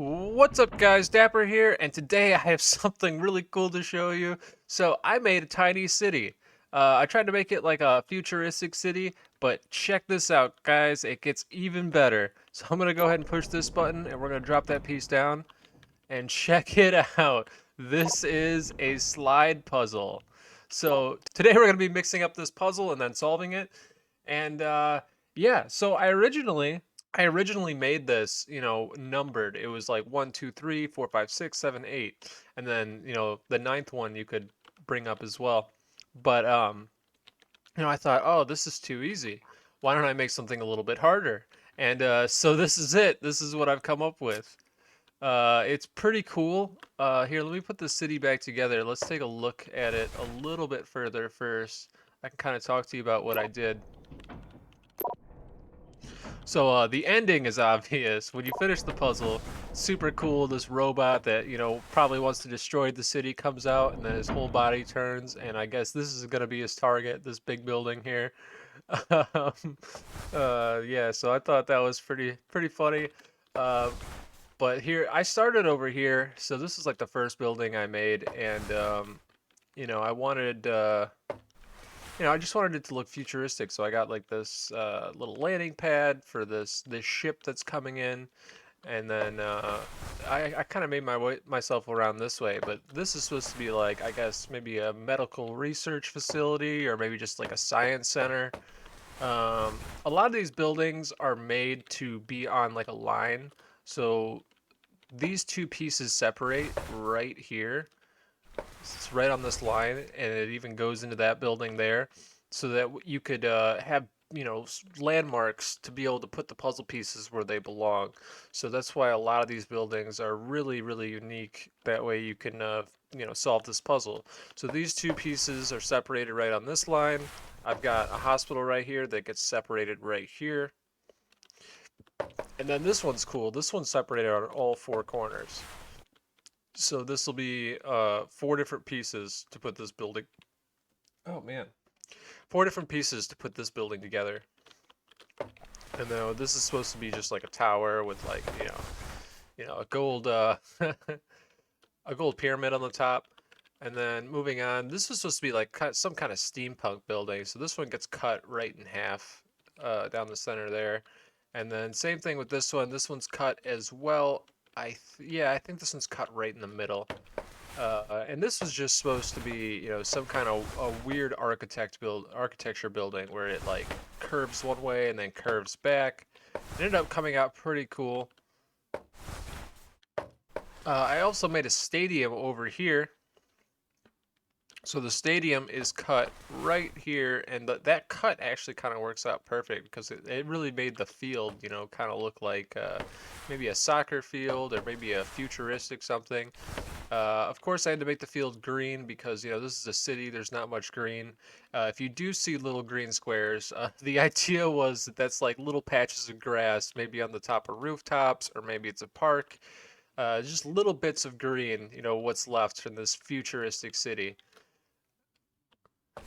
What's up guys, Dapper here, and today I have something really cool to show you. So I made a tiny city. I tried to make it like a futuristic city, but check this out guys, it gets even better. So I'm gonna go ahead and push this button and we're gonna drop that piece down and check it out. This is a slide puzzle. So today we're gonna be mixing up this puzzle and then solving it. And yeah, so I originally made this, numbered. It was like 1, 2, 3, 4, 5, 6, 7, 8, and then the ninth one you could bring up as well. But I thought, oh, this is too easy. Why don't I make something a little bit harder? And so this is it. This is what I've come up with. It's pretty cool. Here, let me put the city back together. Let's take a look at it a little bit further first. I can kind of talk to you about what I did. So the ending is obvious. When you finish the puzzle, super cool. This robot that probably wants to destroy the city comes out, and then his whole body turns. And I guess this is gonna be his target. This big building here. um, yeah. So I thought that was pretty funny. Uh, but here I started over here. So this is like the first building I made, and I wanted. I just wanted it to look futuristic, so I got like this little landing pad for this ship that's coming in, and then I kind of made myself around this way. But this is supposed to be like, I guess, maybe a medical research facility or maybe just like a science center. A lot of these buildings are made to be on like a line, so these two pieces separate right here. It's right on this line, and it even goes into that building there, so that you could have landmarks to be able to put the puzzle pieces where they belong. So that's why a lot of these buildings are really unique. That way you can solve this puzzle. So these two pieces are separated right on this line. I've got a hospital right here that gets separated right here, and then this one's cool. This one's separated on all four corners. So this will be four different pieces to put this building. Oh man, four different pieces to put this building together. And then this is supposed to be just like a tower with like a gold a gold pyramid on the top. And then moving on, this is supposed to be like some kind of steampunk building. So this one gets cut right in half down the center there. And then same thing with this one. This one's cut as well. Yeah, I think this one's cut right in the middle. And this was just supposed to be, some kind of a weird architecture building where it like curves one way and then curves back. It ended up coming out pretty cool. I also made a stadium over here. So the stadium is cut right here, and that cut actually kind of works out perfect because it really made the field, kind of look like maybe a soccer field or maybe a futuristic something. Of course, I had to make the field green because, this is a city, there's not much green. If you do see little green squares, the idea was that that's like little patches of grass, maybe on the top of rooftops, or maybe it's a park. Just little bits of green, what's left from this futuristic city.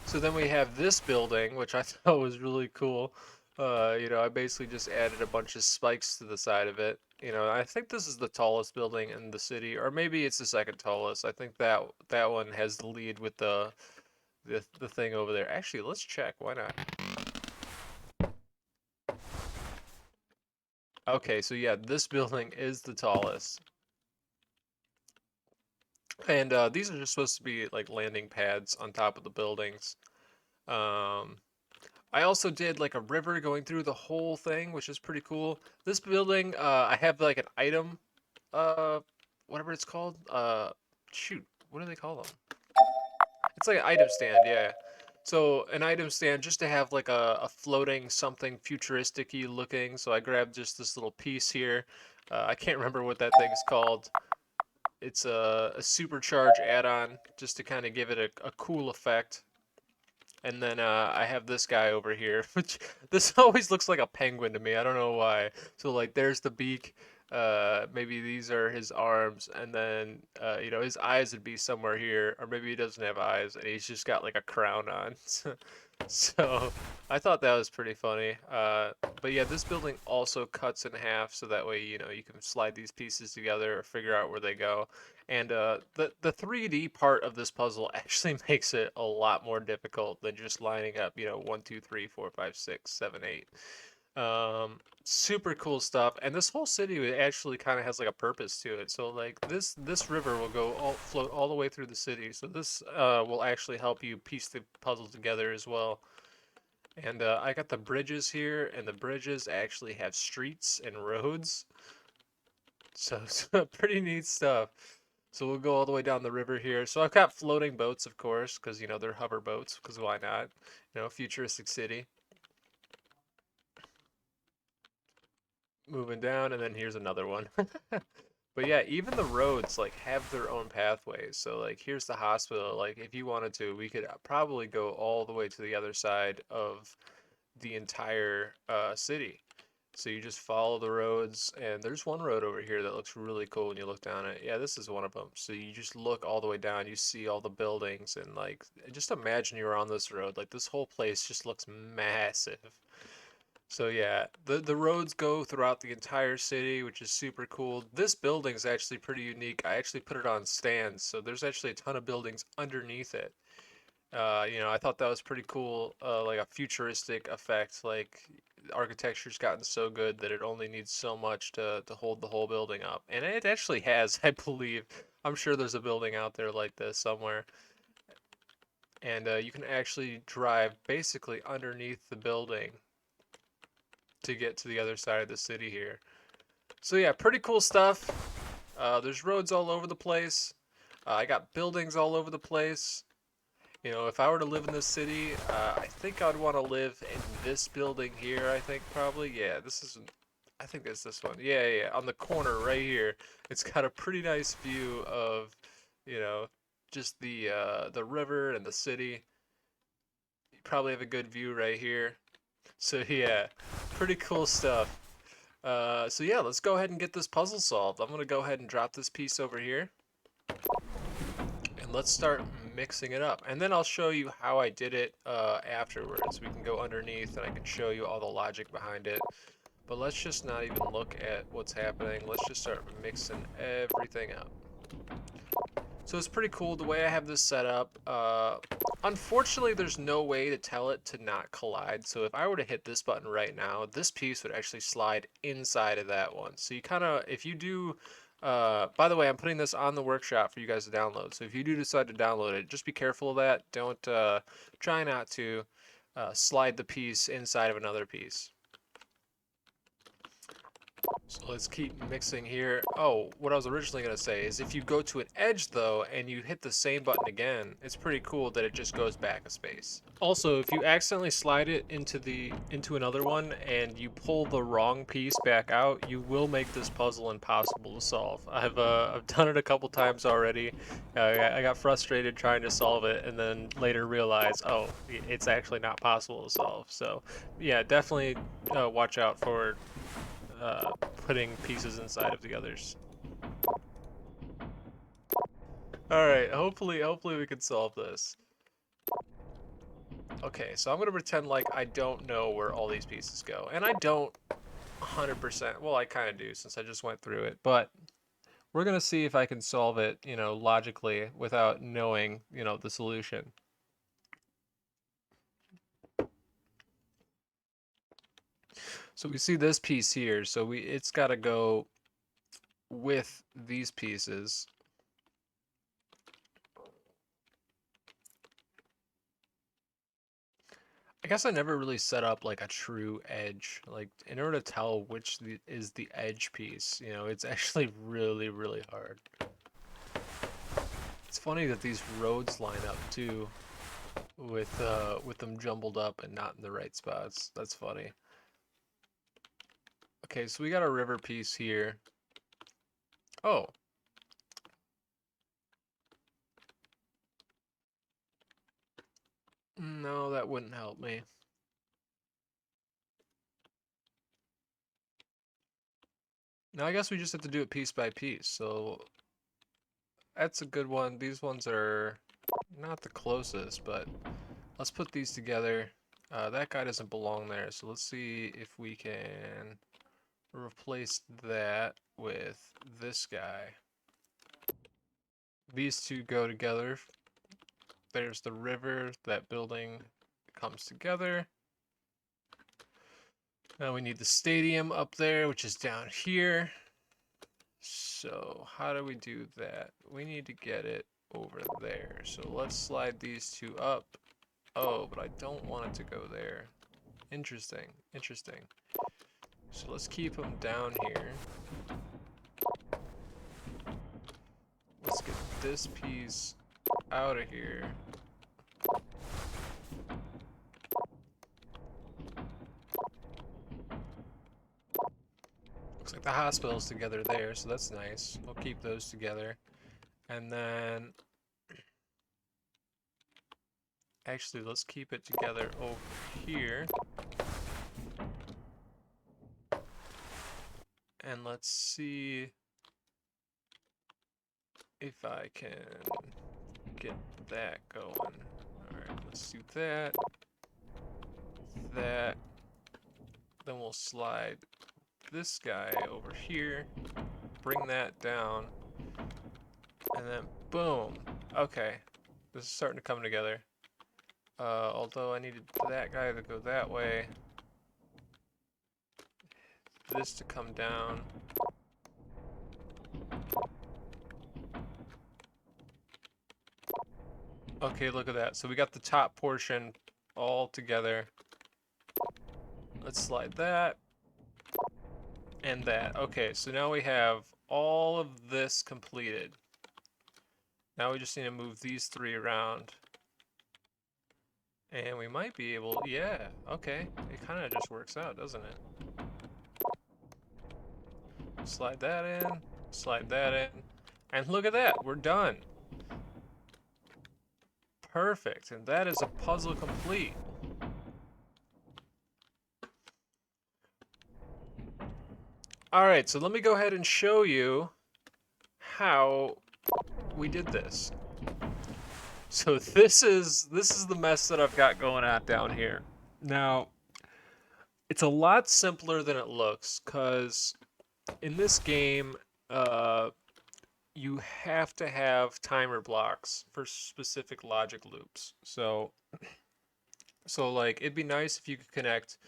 So then we have this building, which I thought was really cool. I basically just added a bunch of spikes to the side of it. I think this is the tallest building in the city, or maybe it's the second tallest. I think that one has the lead with the thing over there. Actually, let's check. Why not? Okay, so yeah, this building is the tallest. And these are just supposed to be like landing pads on top of the buildings. Um, I also did like a river going through the whole thing, which is pretty cool. This building, I have like an item, uh, whatever it's called. Shoot, what do they call them? It's like an item stand, yeah. So an item stand just to have like a floating something futuristic-y looking. So I grabbed just this little piece here. I can't remember what that thing's called. It's a supercharge add-on just to kind of give it a cool effect. And then I have this guy over here, which this always looks like a penguin to me. I don't know why. So like, there's the beak. Maybe these are his arms, and then his eyes would be somewhere here, or maybe he doesn't have eyes and he's just got like a crown on. So I thought that was pretty funny. But yeah, this building also cuts in half, so that way you can slide these pieces together or figure out where they go. And the 3D part of this puzzle actually makes it a lot more difficult than just lining up 1, 2, 3, 4, 5, 6, 7, 8. Super cool stuff. And this whole city actually kind of has like a purpose to it. So like this river will float all the way through the city. So this will actually help you piece the puzzle together as well. And I got the bridges here, and the bridges actually have streets and roads. So, so pretty neat stuff. So we'll go all the way down the river here. So I've got floating boats, of course, because they're hover boats. Because why not? Futuristic city. Moving down, and then here's another one. But yeah, even the roads like have their own pathways. So like here's the hospital. Like if you wanted to, we could probably go all the way to the other side of the entire city. So you just follow the roads, and there's one road over here that looks really cool when you look down it. Yeah, this is one of them. So you just look all the way down, you see all the buildings, and like just imagine you're on this road. Like this whole place just looks massive. So yeah, the roads go throughout the entire city, which is super cool. This building is actually pretty unique. I actually put it on stands, so there's actually a ton of buildings underneath it. I thought that was pretty cool, like a futuristic effect. Like architecture's gotten so good that it only needs so much to hold the whole building up, and it actually has, I believe. I'm sure there's a building out there like this somewhere, and you can actually drive basically underneath the building to get to the other side of the city here. So yeah, pretty cool stuff. There's roads all over the place. I got buildings all over the place. If I were to live in this city, I think I'd want to live in this building here. I think probably, yeah. I think it's this one. Yeah, yeah, on the corner right here. It's got a pretty nice view of, you know, just the river and the city. You probably have a good view right here. So yeah, pretty cool stuff. So yeah, let's go ahead and get this puzzle solved. I'm gonna go ahead and drop this piece over here, and let's start mixing it up. And then I'll show you how I did it afterwards. We can go underneath, and I can show you all the logic behind it. But let's just not even look at what's happening. Let's just start mixing everything up. So it's pretty cool the way I have this set up. Unfortunately, there's no way to tell it to not collide. So if I were to hit this button right now, this piece would actually slide inside of that one. So you kind of, if you do, by the way, I'm putting this on the workshop for you guys to download. So if you do decide to download it, just be careful of that. Don't, try not to slide the piece inside of another piece. So let's keep mixing here. Oh, what I was originally going to say is if you go to an edge though and you hit the same button again, it's pretty cool that it just goes back a space. Also, if you accidentally slide it into another one and you pull the wrong piece back out, you will make this puzzle impossible to solve. I've done it a couple times already. I got frustrated trying to solve it and then later realized, oh, it's actually not possible to solve. So, yeah, definitely watch out for putting pieces inside of the others. All right, hopefully we can solve this. Okay, so I'm gonna pretend like I don't know where all these pieces go, and I don't 100%. Well, I kind of do since I just went through it, but we're gonna see if I can solve it, logically without knowing, the solution. So we see this piece here, so it's got to go with these pieces. I guess I never really set up like a true edge. Like in order to tell which is the edge piece, it's actually really, really hard. It's funny that these roads line up too, with them jumbled up and not in the right spots. That's funny. Okay, so we got a river piece here. Oh. No, that wouldn't help me. Now I guess we just have to do it piece by piece. So that's a good one. These ones are not the closest, but let's put these together. That guy doesn't belong there, so let's see if we can replace that with this guy. These two go together. There's the river, that building comes together. Now we need the stadium up there, which is down here. So how do we do that? We need to get it over there. So let's slide these two up. Oh, but I don't want it to go there. Interesting, interesting. So let's keep them down here. Let's get this piece out of here. Looks like the hospital's together there, so that's nice. We'll keep those together. And then... Actually, let's keep it together over here. And let's see if I can get that going. Alright, let's do that. That. Then we'll slide this guy over here. Bring that down. And then boom. Okay. This is starting to come together. Although I needed that guy to go that way. This to come down. Okay, look at that. So we got the top portion all together. Let's slide that. And that. Okay, so now we have all of this completed. Now we just need to move these three around. And we might be able, yeah, okay. It kind of just works out, doesn't it? Slide that in, slide that in. And look at that, we're done. Perfect, and that is a puzzle complete. Alright, so let me go ahead and show you how we did this. So this is the mess that I've got going on down here. Now, it's a lot simpler than it looks, because in this game, you have to have timer blocks for specific logic loops. So like, it'd be nice if you could connect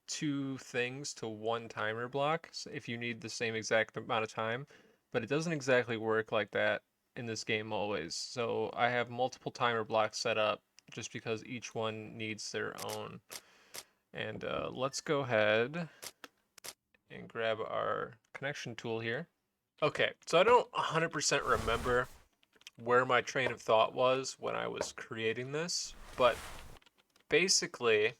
two things to one timer block if you need the same exact amount of time, but it doesn't exactly work like that in this game always. So I have multiple timer blocks set up just because each one needs their own. And let's go ahead and grab our connection tool here. Okay, so I don't 100% remember where my train of thought was when I was creating this, but basically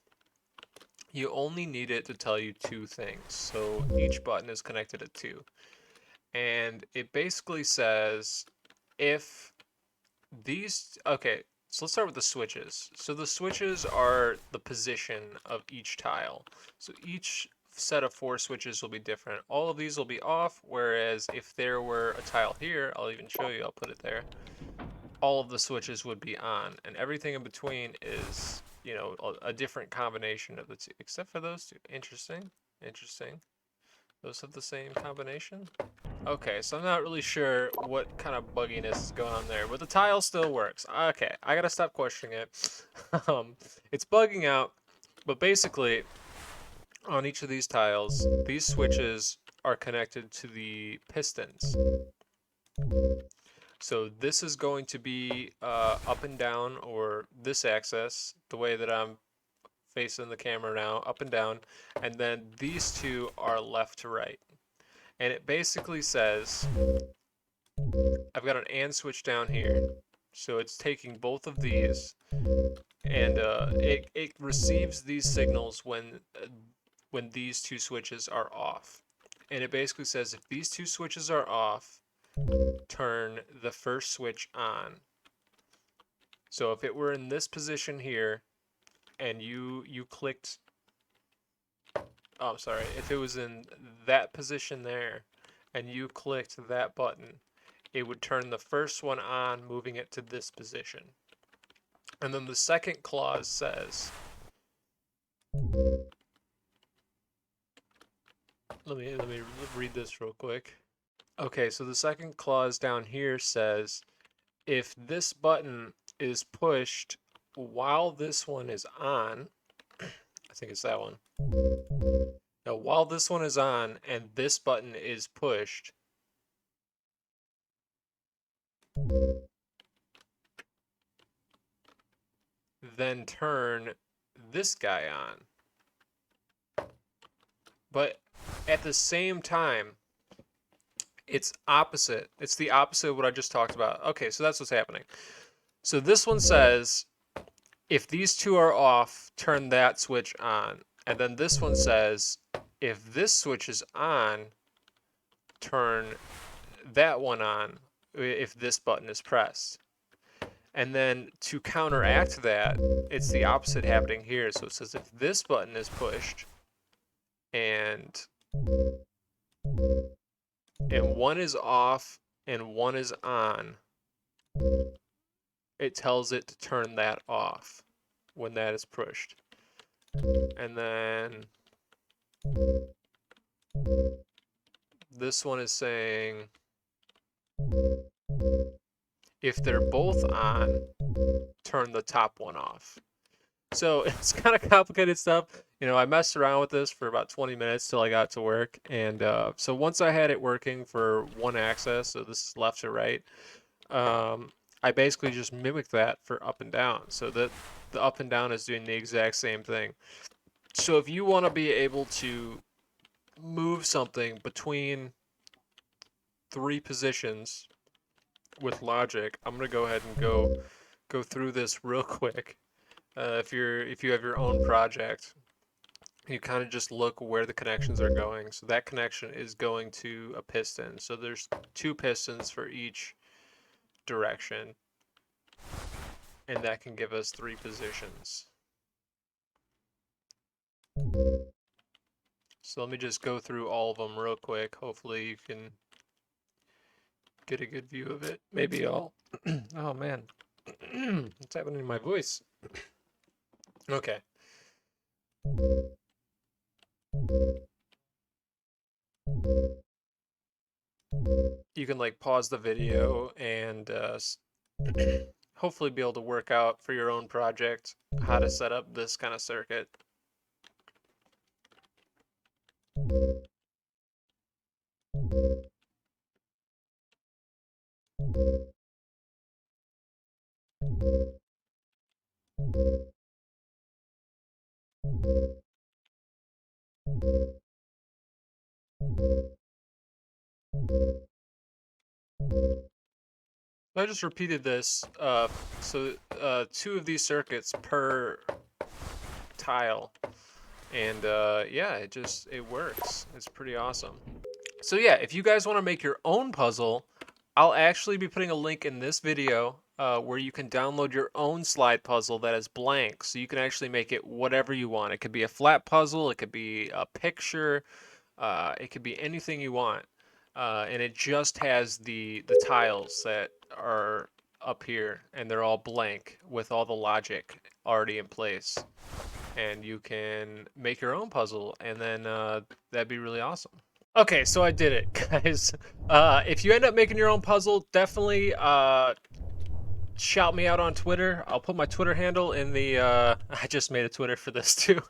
you only need it to tell you two things. So each button is connected to two. And it basically says if these, okay, so let's start with the switches. So the switches are the position of each tile. So each set of 4 switches will be different. All of these will be off, whereas if there were a tile here, I'll even show you, I'll put it there, all of the switches would be on, and everything in between is, you know, a different combination of the two, except for those two. Interesting, interesting. Those have the same combination? Okay, so I'm not really sure what kind of bugginess is going on there, but the tile still works. Okay, I gotta stop questioning it. It's bugging out, but basically, on each of these tiles, these switches are connected to the pistons. So this is going to be up and down, or this axis, the way that I'm facing the camera now, up and down, and then these two are left to right. And it basically says, I've got an AND switch down here, so it's taking both of these, and it receives these signals when these two switches are off. And it basically says if these two switches are off, turn the first switch on. So if it were in this position here, and you clicked, oh, I'm sorry, if it was in that position there, and you clicked that button, it would turn the first one on, moving it to this position. And then the second clause says, let me read this real quick. Okay, so the second clause down here says, if this button is pushed while this one is on, I think it's that one. Now, while this one is on and this button is pushed, then turn this guy on. But at the same time, it's opposite. It's the opposite of what I just talked about. Okay, so that's what's happening. So this one says, if these two are off, turn that switch on. And then this one says, if this switch is on, turn that one on if this button is pressed. And then to counteract that, it's the opposite happening here. So it says if this button is pushed and one is off and one is on, it tells it to turn that off when that is pushed. And then this one is saying if they're both on, turn the top one off. So it's kind of complicated stuff. You know, I messed around with this for about 20 minutes till I got to work. And so once I had it working for one axis, so this is left to right, I basically just mimicked that for up and down. So that the up and down is doing the exact same thing. So if you want to be able to move something between 3 positions with logic, I'm gonna go ahead and go through this real quick. If you have your own project, you kind of just look where the connections are going. So that connection is going to a piston. So there's 2 pistons for each direction, and that can give us 3 positions. So let me just go through all of them real quick. Hopefully you can get a good view of it. Maybe I'll... oh man, what's happening in my voice? Okay. You can like pause the video and hopefully be able to work out for your own project how to set up this kind of circuit. I just repeated this, so 2 of these circuits per tile, and yeah, it works. It's pretty awesome. So yeah, if you guys want to make your own puzzle, I'll actually be putting a link in this video where you can download your own slide puzzle that is blank, so you can actually make it whatever you want. It could be a flat puzzle, it could be a picture, it could be anything you want. And it just has the tiles that are up here, and they're all blank with all the logic already in place. And you can make your own puzzle, and then that'd be really awesome. Okay, so I did it, guys. If you end up making your own puzzle, definitely shout me out on Twitter. I'll put my Twitter handle in the... I just made a Twitter for this, too.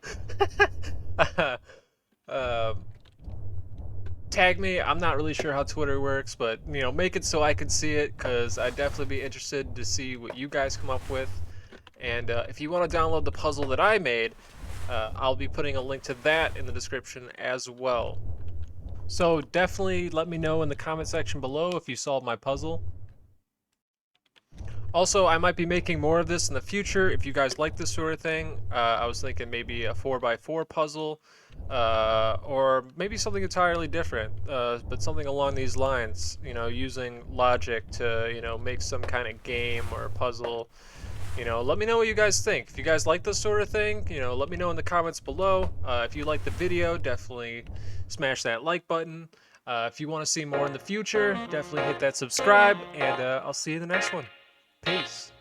Tag me. I'm not really sure how Twitter works, but you know, make it so I can see it, because I'd definitely be interested to see what you guys come up with. And if you want to download the puzzle that I made, I'll be putting a link to that in the description as well. So definitely let me know in the comment section below if you solved my puzzle. Also, I might be making more of this in the future if you guys like this sort of thing. I was thinking maybe a 4x4 puzzle, or maybe something entirely different, but something along these lines, you know, using logic to, you know, make some kind of game or puzzle. You know, let me know what you guys think. If you guys like this sort of thing, you know, let me know in the comments below. If you like the video, definitely smash that like button. If you want to see more in the future, definitely hit that subscribe, and I'll see you in the next one. Peace.